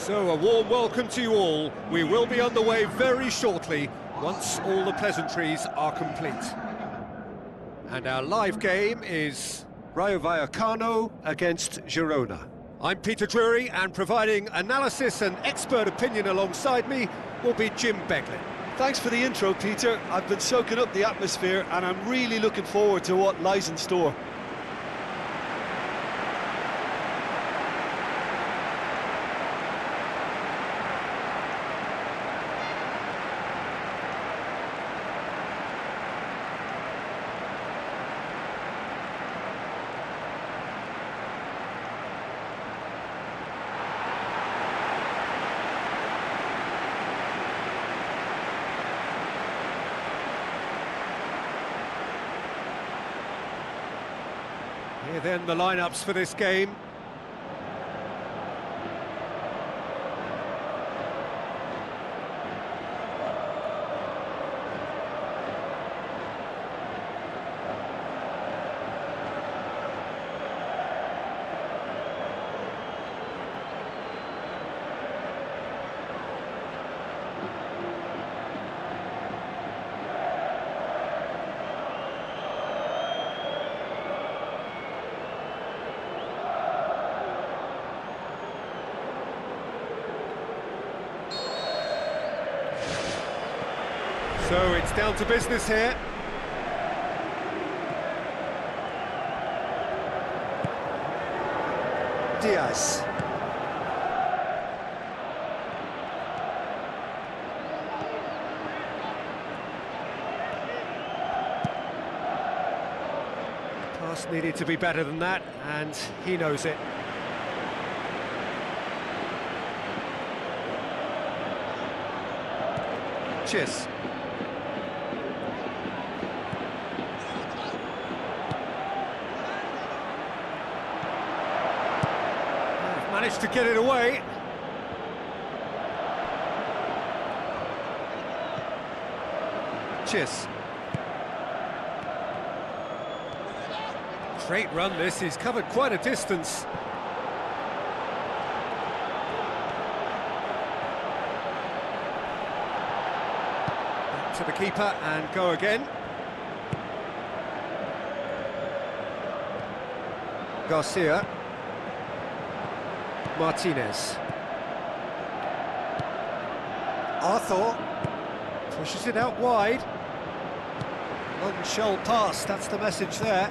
So, a warm welcome to you all. We will be underway very shortly, once all the pleasantries are complete. And our live game is Rayo Vallecano against Girona. I'm Peter Drury, and providing analysis and expert opinion alongside me will be Jim Beglin. Thanks for the intro, Peter. I've been soaking up the atmosphere and I'm really looking forward to what lies in store. Here then the lineups for this game. So it's down to business here. Diaz. Pass needed to be better than that, and he knows it. Cheers. Managed to get it away. Cheers. Great run this, he's covered quite a distance. Back to the keeper and go again. Garcia. Martinez. Arthur pushes it out wide. Long shell pass, that's the message there.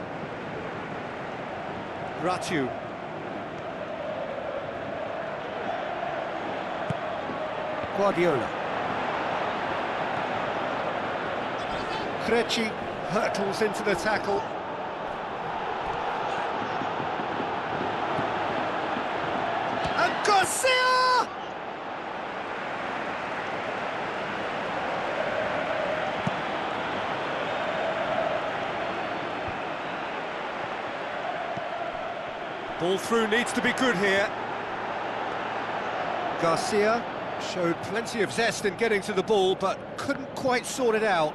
Rayo. Guardiola. Krejci hurtles into the tackle. Garcia! Ball through needs to be good here. Garcia showed plenty of zest in getting to the ball, but couldn't quite sort it out.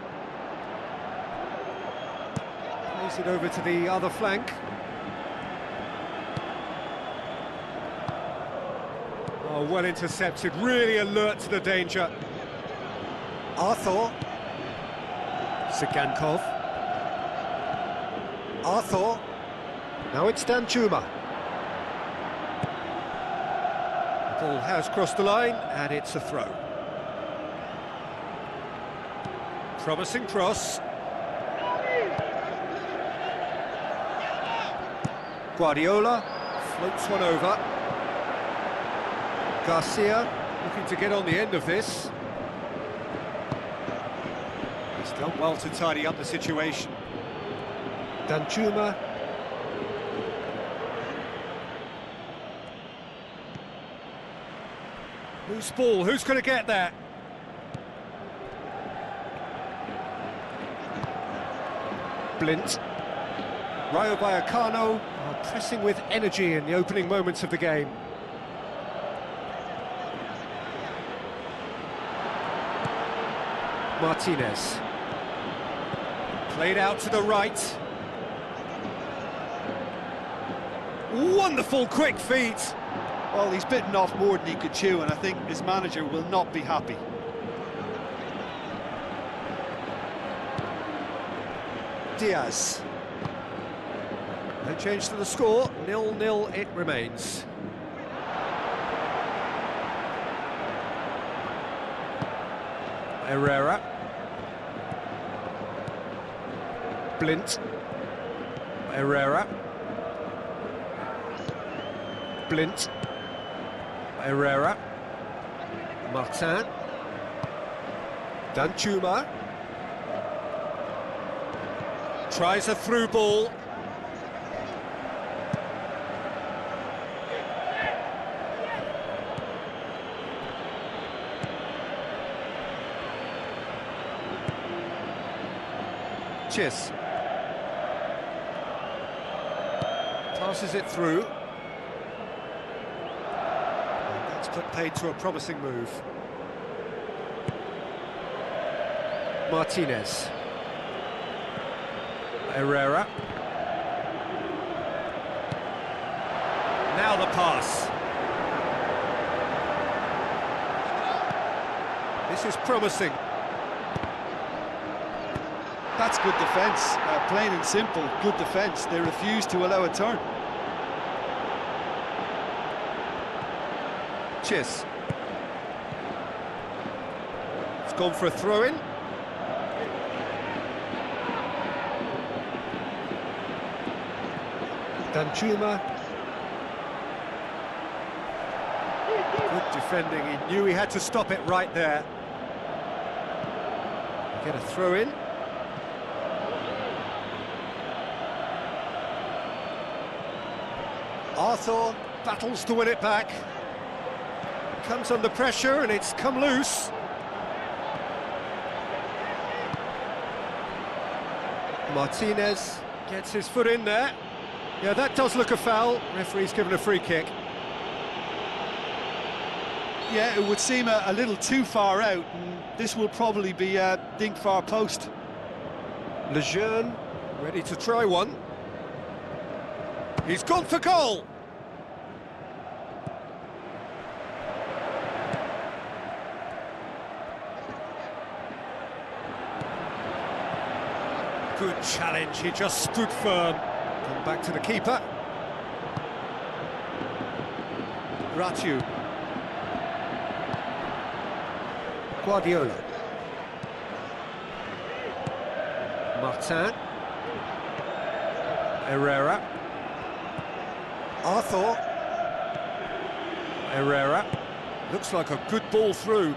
Plays it over to the other flank. Oh, well intercepted, really alert to the danger. Arthur. Sigankov. Arthur. Now it's Danjuma. The ball has crossed the line, and it's a throw. Promising cross. Guardiola floats one over. Garcia looking to get on the end of this. He's done well to tidy up the situation. Danjuma. Loose ball, who's going to get that? Blint. Rayo Vallecano are pressing with energy in the opening moments of the game. Martinez. Played out to the right. Wonderful quick feet. Well, he's bitten off more than he could chew, and I think his manager will not be happy. Diaz. No change to the score, 0-0 it remains. Herrera. Blint. Herrera. Blint. Herrera. Martin. Danjuma. Tries a through ball. Chis. Passes it through. And that's put paid to a promising move. Martinez. Herrera. Now the pass. This is promising. That's good defence, plain and simple, good defence. They refuse to allow a turn. Chis. It's gone for a throw-in. Danjuma. Good defending, he knew he had to stop it right there. Get a throw-in. Arthur battles to win it back. Comes under pressure and it's come loose. Martinez gets his foot in there. Yeah, that does look a foul. Referee's given a free kick. Yeah, it would seem a little too far out, and this will probably be dinged far post. Lejeune ready to try one. He's gone for goal! Good challenge, he just stood firm. Come back to the keeper. Rayo. Guardiola. Martin. Herrera. Arthur. Herrera. Looks like a good ball through.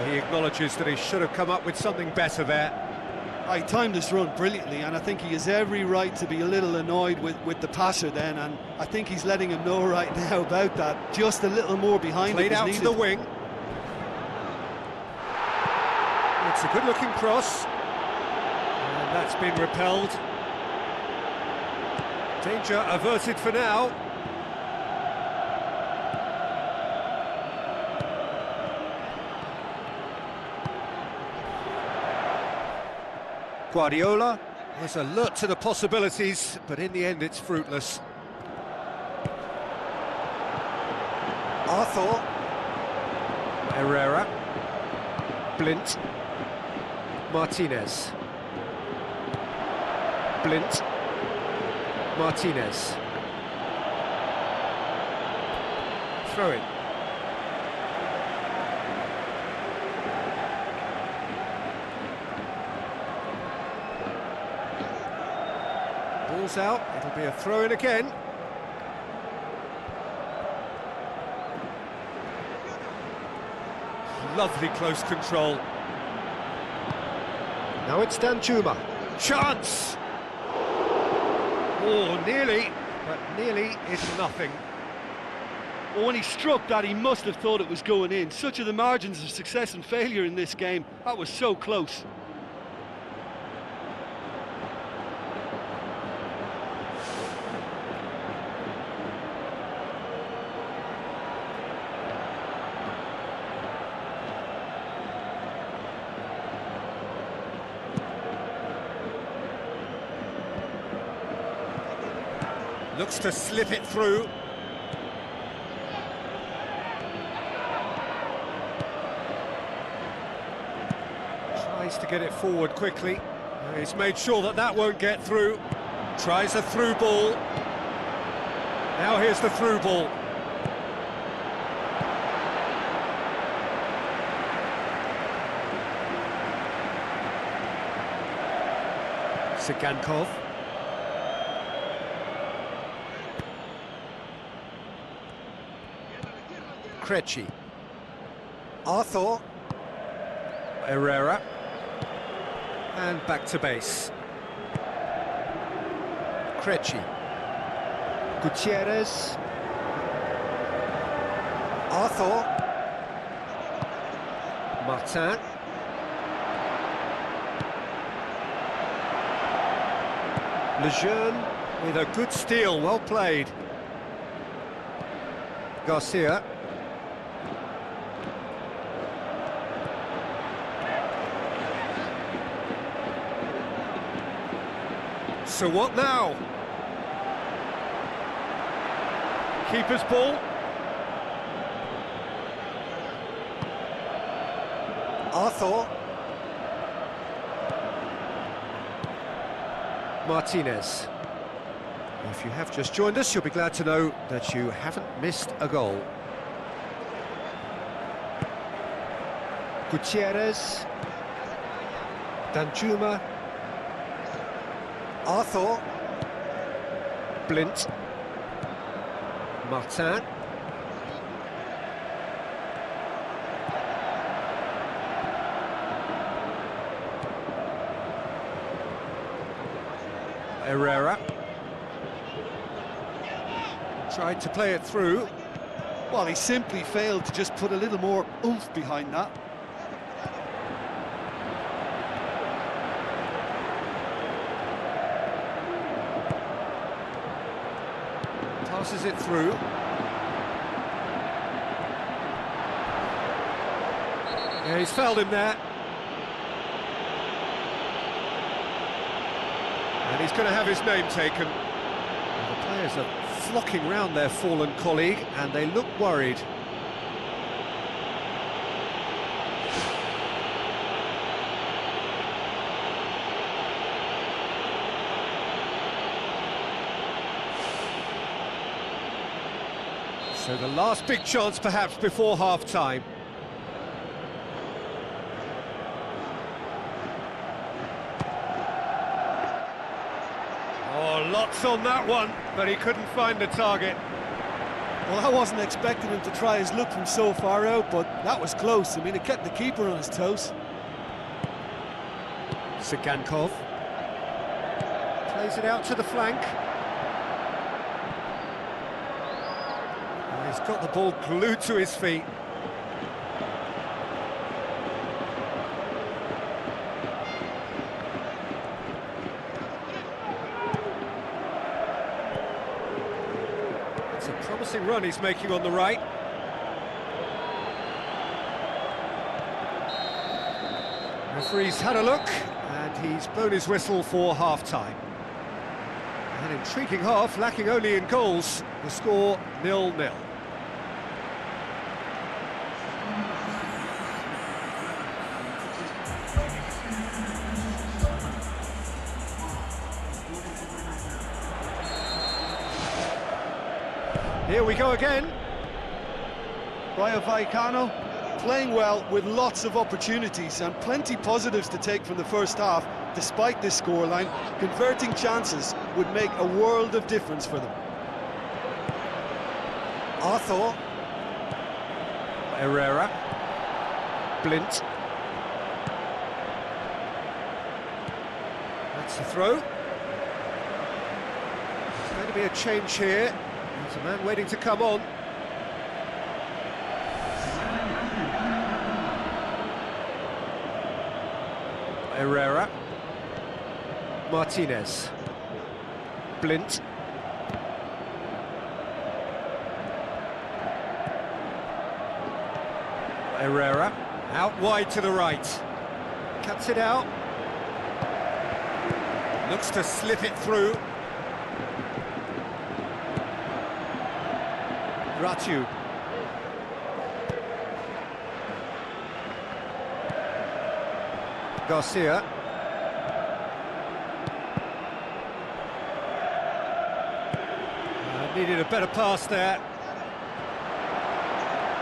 He acknowledges that he should have come up with something better there. He timed this run brilliantly, and I think he has every right to be a little annoyed with the passer then, and I think he's letting him know right now about that. Just a little more behind Played it was out needed. to the wing. It's a good-looking cross. And that's been repelled. Danger averted for now. Guardiola was alert to the possibilities, but in the end it's fruitless. Arthur. Herrera. Blint. Martinez. Blint. Martinez. Throw in. Ball's out, it'll be a throw-in again. Lovely close control. Now it's Danjuma. Chance! Oh, nearly, but nearly is nothing. Well, when he struck that, he must have thought it was going in. Such are the margins of success and failure in this game. That was so close. Looks to slip it through. Tries to get it forward quickly. He's made sure that that won't get through. Tries a through ball. Now here's the through ball. Sigankov. Krejci. Arthur. Herrera. And back to base. Krejci. Gutierrez. Arthur. Martin. Lejeune with a good steal, well played. Garcia. So what now? Keeper's ball. Arthur. Martinez. If you have just joined us, you'll be glad to know that you haven't missed a goal. Gutierrez. Danjuma. Arthur. Blint. Martin. Herrera. Tried to play it through. Well, he simply failed to just put a little more oomph behind that. Passes it through. Yeah, he's fouled him there. And he's going to have his name taken. And the players are flocking round their fallen colleague, and they look worried. So the last big chance perhaps before half-time. Oh, lots on that one, but he couldn't find the target. Well, I wasn't expecting him to try his luck from so far out, but that was close. I mean, it kept the keeper on his toes. Sigankov plays it out to the flank. He's got the ball glued to his feet. It's a promising run he's making on the right. Referee's had a look, and he's blown his whistle for half-time. An intriguing half, lacking only in goals. The score 0-0. Here we go again. Rayo Vallecano playing well with lots of opportunities and plenty positives to take from the first half. Despite this scoreline, converting chances would make a world of difference for them. Arthur. Herrera. Blint. That's the throw. There's going to be a change here. There's a man waiting to come on. Herrera. Martinez. Blint. Herrera. Out wide to the right. Cuts it out. Looks to slip it through. Rayo. Garcia. Needed a better pass there.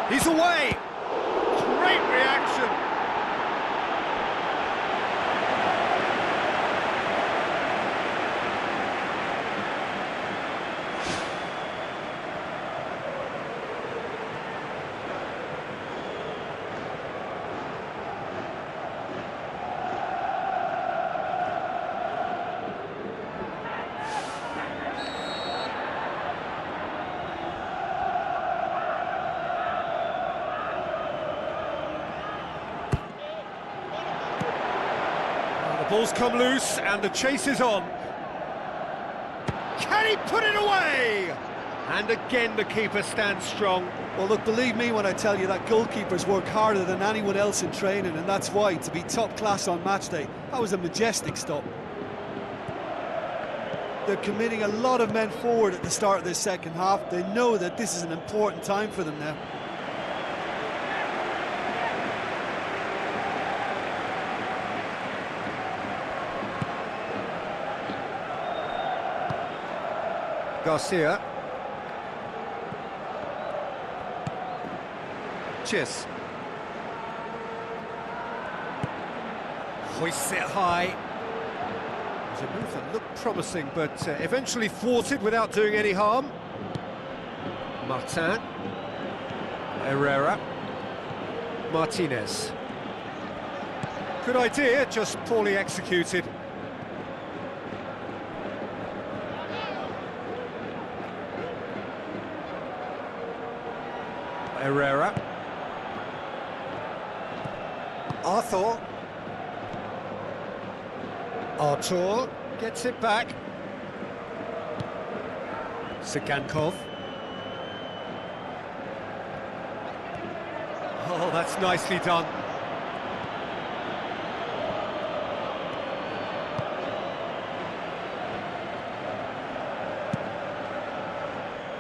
He's away! Great reaction! Ball's come loose and the chase is on. Can he put it away? And again the keeper stands strong. Well, look, believe me when I tell you that goalkeepers work harder than anyone else in training, and that's why, to be top class on match day, that was a majestic stop. They're committing a lot of men forward at the start of this second half. They know that this is an important time for them now. Garcia. Chis. Hoists it high. It was a move that looked promising, but eventually thwarted without doing any harm. Martin. Herrera. Martinez. Good idea, just poorly executed. Herrera. Artur gets it back. Sigankov. Oh, that's nicely done.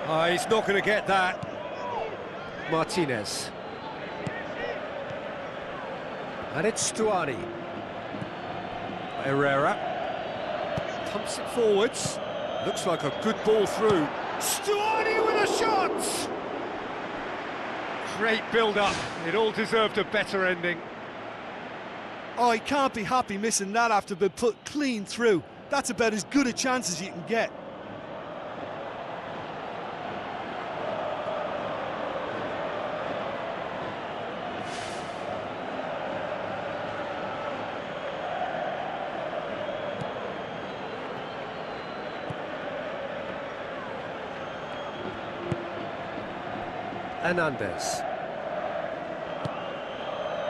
Oh, he's not going to get that. Martinez. And it's Stuani. Herrera. Pumps it forwards. Looks like a good ball through. Stuani with a shot! Great build-up. It all deserved a better ending. Oh, he can't be happy missing that after being put clean through. That's about as good a chance as you can get. Hernandez.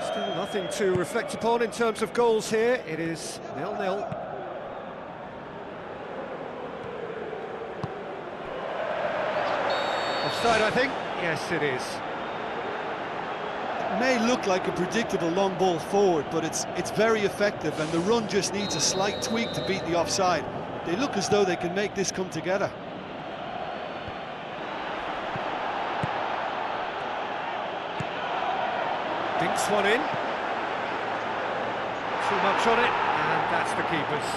Still nothing to reflect upon in terms of goals here. It is 0-0. Offside, I think. Yes, it is. It may look like a predictable long ball forward, but it's very effective, and the run just needs a slight tweak to beat the offside. They look as though they can make this come together. Dinks one in. Too much on it, and that's the keeper's.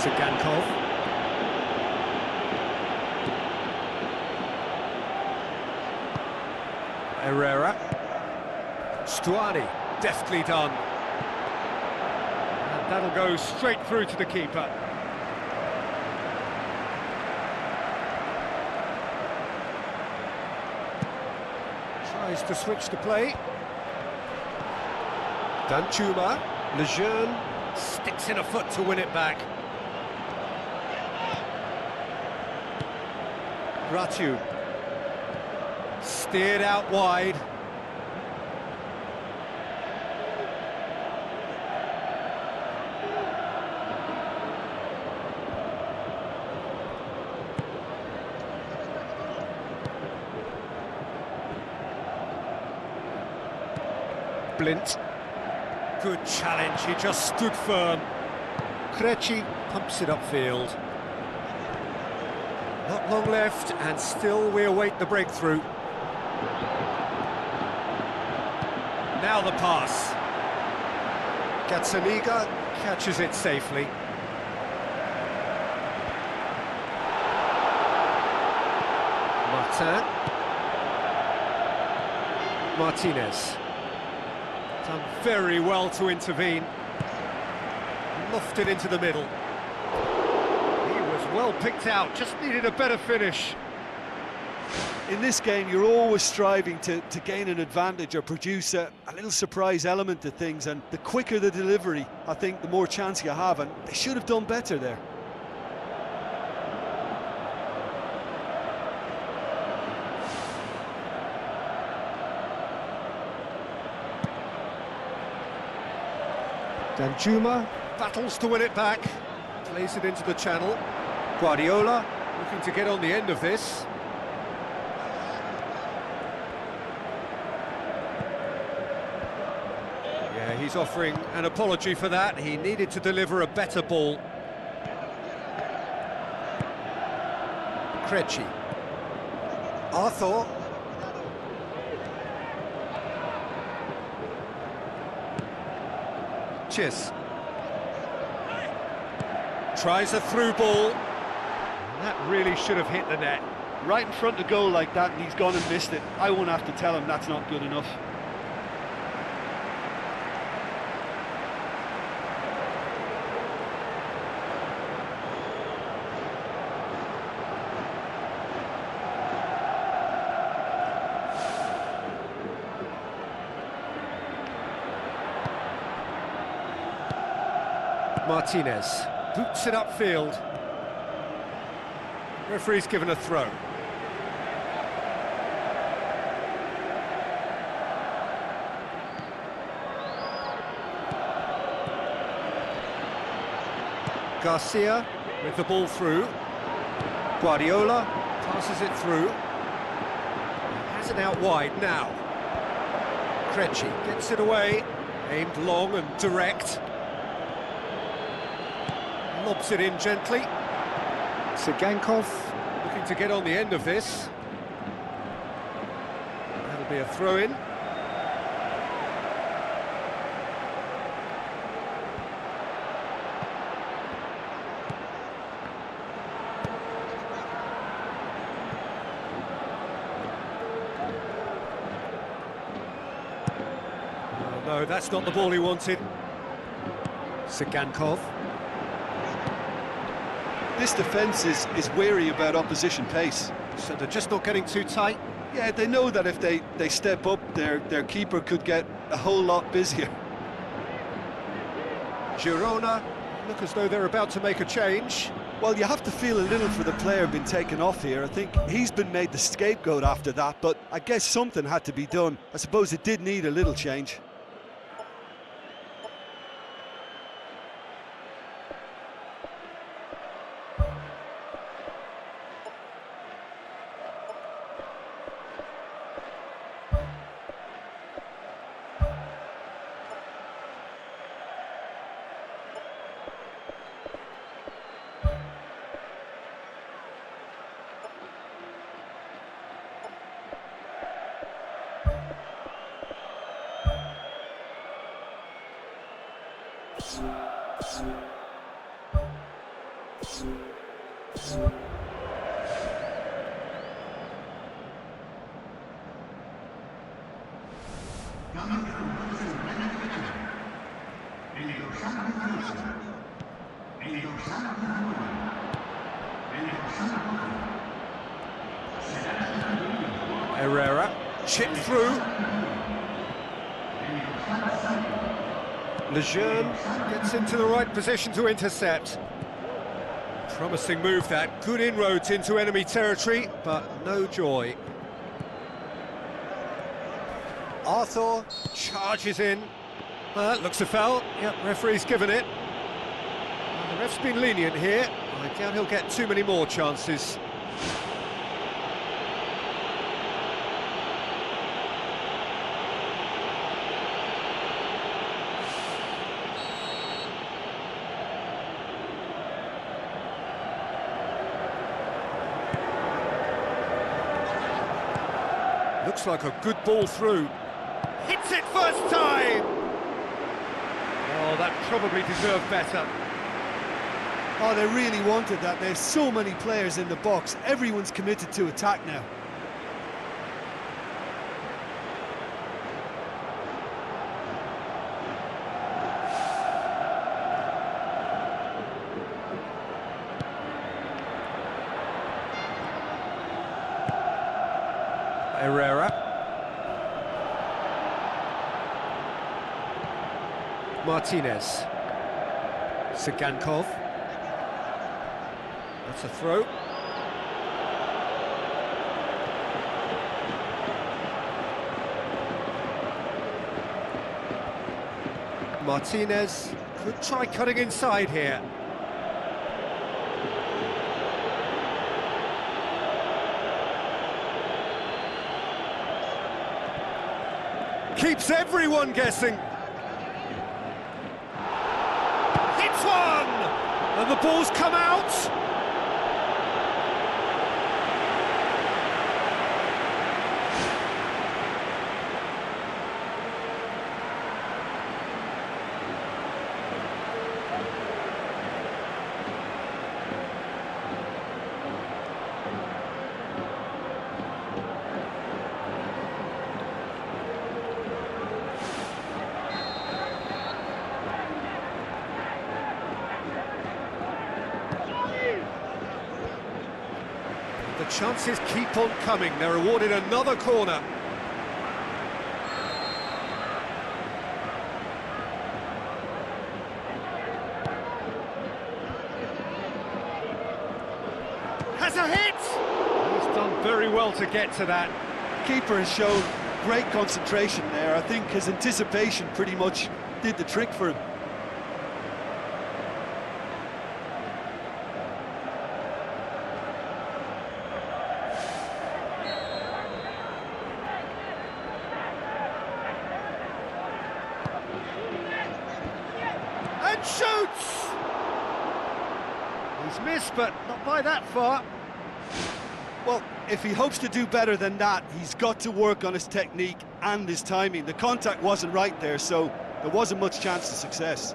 Sigankov. Herrera. Stuani, deftly done. And that'll go straight through to the keeper. Tries to switch the play. Danchuma, Lejeune sticks in a foot to win it back. Rayo steered out wide. Blint. Good challenge, he just stood firm. Krejci pumps it upfield. Not long left, and still we await the breakthrough. Now the pass. Gazzaniga catches it safely. Martin. Martinez. Done very well to intervene. Lofted into the middle. He was well picked out, just needed a better finish. In this game, you're always striving to gain an advantage or produce a little surprise element to things, and the quicker the delivery, I think, the more chance you have, and they should have done better there. Danjuma battles to win it back, plays it into the channel. Guardiola looking to get on the end of this. Yeah, he's offering an apology for that. He needed to deliver a better ball. Krejci. Arthur. Chis. Tries a through ball. That really should have hit the net. Right in front of goal like that, and he's gone and missed it. I won't have to tell him that's not good enough. Martinez boots it upfield. Referee's given a throw. Garcia with the ball through. Guardiola passes it through. Has it out wide now. Krejci gets it away, aimed long and direct. Lobs it in gently. Sigankov looking to get on the end of this. That'll be a throw-in. Oh, no, that's not the ball he wanted. Sigankov. This defence is wary about opposition pace. So they're just not getting too tight. Yeah, they know that if they step up, their keeper could get a whole lot busier. Girona look as though they're about to make a change. Well, you have to feel a little for the player being taken off here. I think he's been made the scapegoat after that, but I guess something had to be done. I suppose it did need a little change. Herrera, chip through. Lejeune gets into the right position to intercept. Promising move that, good inroads into enemy territory, but no joy. Arthur charges in. Looks a foul. Yep, referee's given it. The ref's been lenient here. I doubt he'll get too many more chances. Looks like a good ball through. Hits it first time! Oh, that probably deserved better. Oh, they really wanted that. There's so many players in the box. Everyone's committed to attack now. Herrera. Martinez. Sigankov. That's a throw. Martinez could try cutting inside here. Keeps everyone guessing. Hits one! And the ball's come out. The chances keep on coming. They're awarded another corner. Has a hit! He's done very well to get to that. Keeper has shown great concentration there. I think his anticipation pretty much did the trick for him. And shoots! He's missed, but not by that far. Well, if he hopes to do better than that, he's got to work on his technique and his timing. The contact wasn't right there, so there wasn't much chance of success.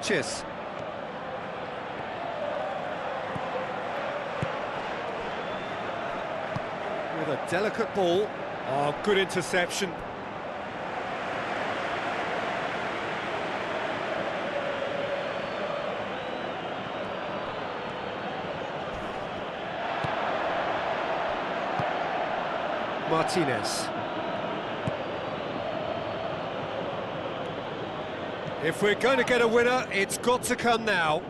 Cheers. With a delicate ball. Oh, good interception. Martinez. If we're going to get a winner, it's got to come now.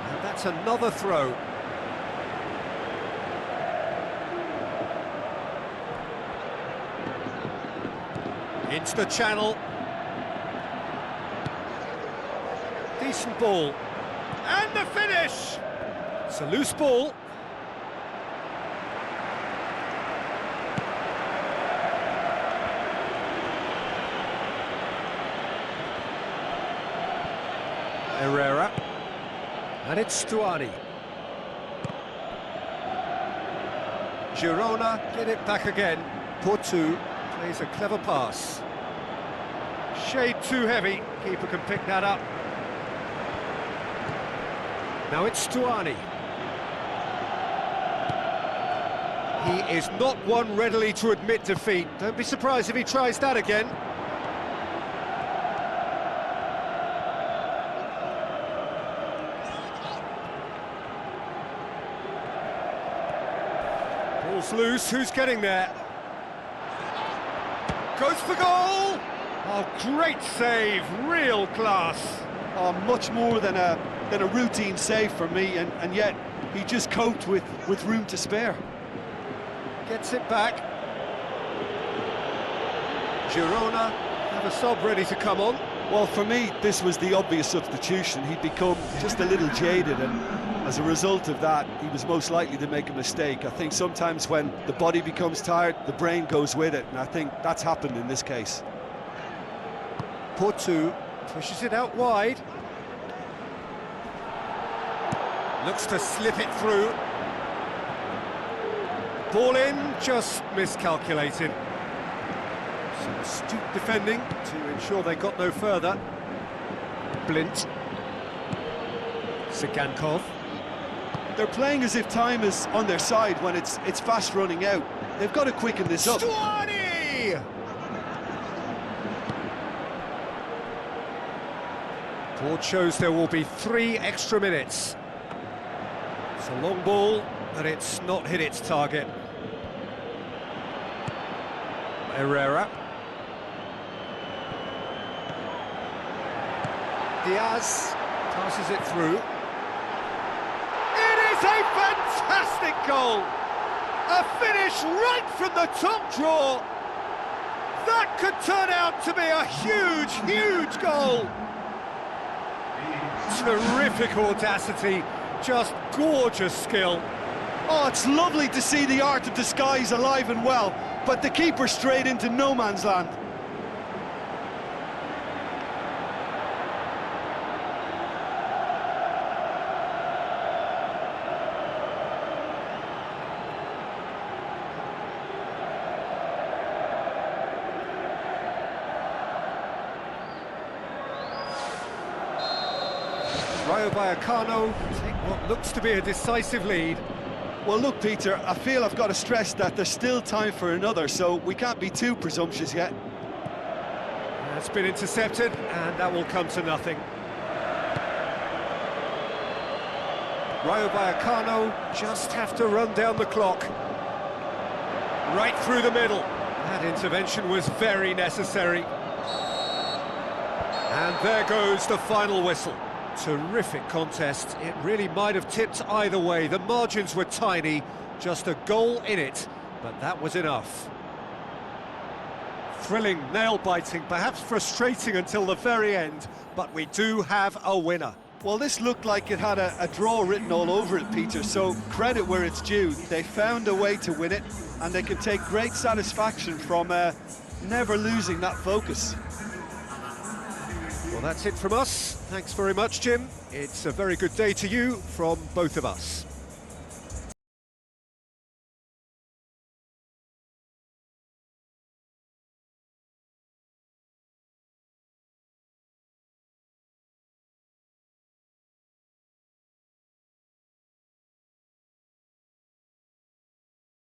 And that's another throw. Into the channel. Decent ball. And the finish! It's a loose ball. Herrera. And it's Stuani. Girona get it back again. Portu plays a clever pass. Shade too heavy. Keeper can pick that up. Now it's Stuani. He is not one readily to admit defeat. Don't be surprised if he tries that again. Ball's loose, who's getting there? Goes for goal! Oh, great save, real class. Oh, much more than a routine save for me, and yet he just coped with room to spare. Gets it back. Girona have a sub ready to come on. Well, for me, this was the obvious substitution. He'd become just a little jaded, and as a result of that, he was most likely to make a mistake. I think sometimes when the body becomes tired, the brain goes with it, and I think that's happened in this case. Portu pushes it out wide. Looks to slip it through. Ball in, just miscalculated. Some astute defending to ensure they got no further. Blint. Sigankov. They're playing as if time is on their side when it's fast running out. They've got to quicken this up. Stuani! Board shows there will be 3 extra minutes. It's a long ball, but it's not hit its target. Herrera. Diaz passes it through. It is a fantastic goal! A finish right from the top draw! That could turn out to be a huge, huge goal! Terrific audacity, just gorgeous skill. Oh, it's lovely to see the art of disguise alive and well, but the keeper straight into no man's land. Rayo Vallecano take what looks to be a decisive lead. Well, look, Peter, I feel I've got to stress that there's still time for another, so we can't be too presumptuous yet. That's been intercepted, and that will come to nothing. Rayo Vallecano just have to run down the clock. Right through the middle. That intervention was very necessary. And there goes the final whistle. Terrific contest. It really might have tipped either way. The margins were tiny, just a goal in it, but that was enough. Thrilling, nail-biting, perhaps frustrating until the very end, but we do have a winner. Well, this looked like it had a draw written all over it, Peter, so credit where it's due. They found a way to win it, and they can take great satisfaction from never losing that focus. Well, that's it from us. Thanks very much, Jim. It's a very good day to you from both of us.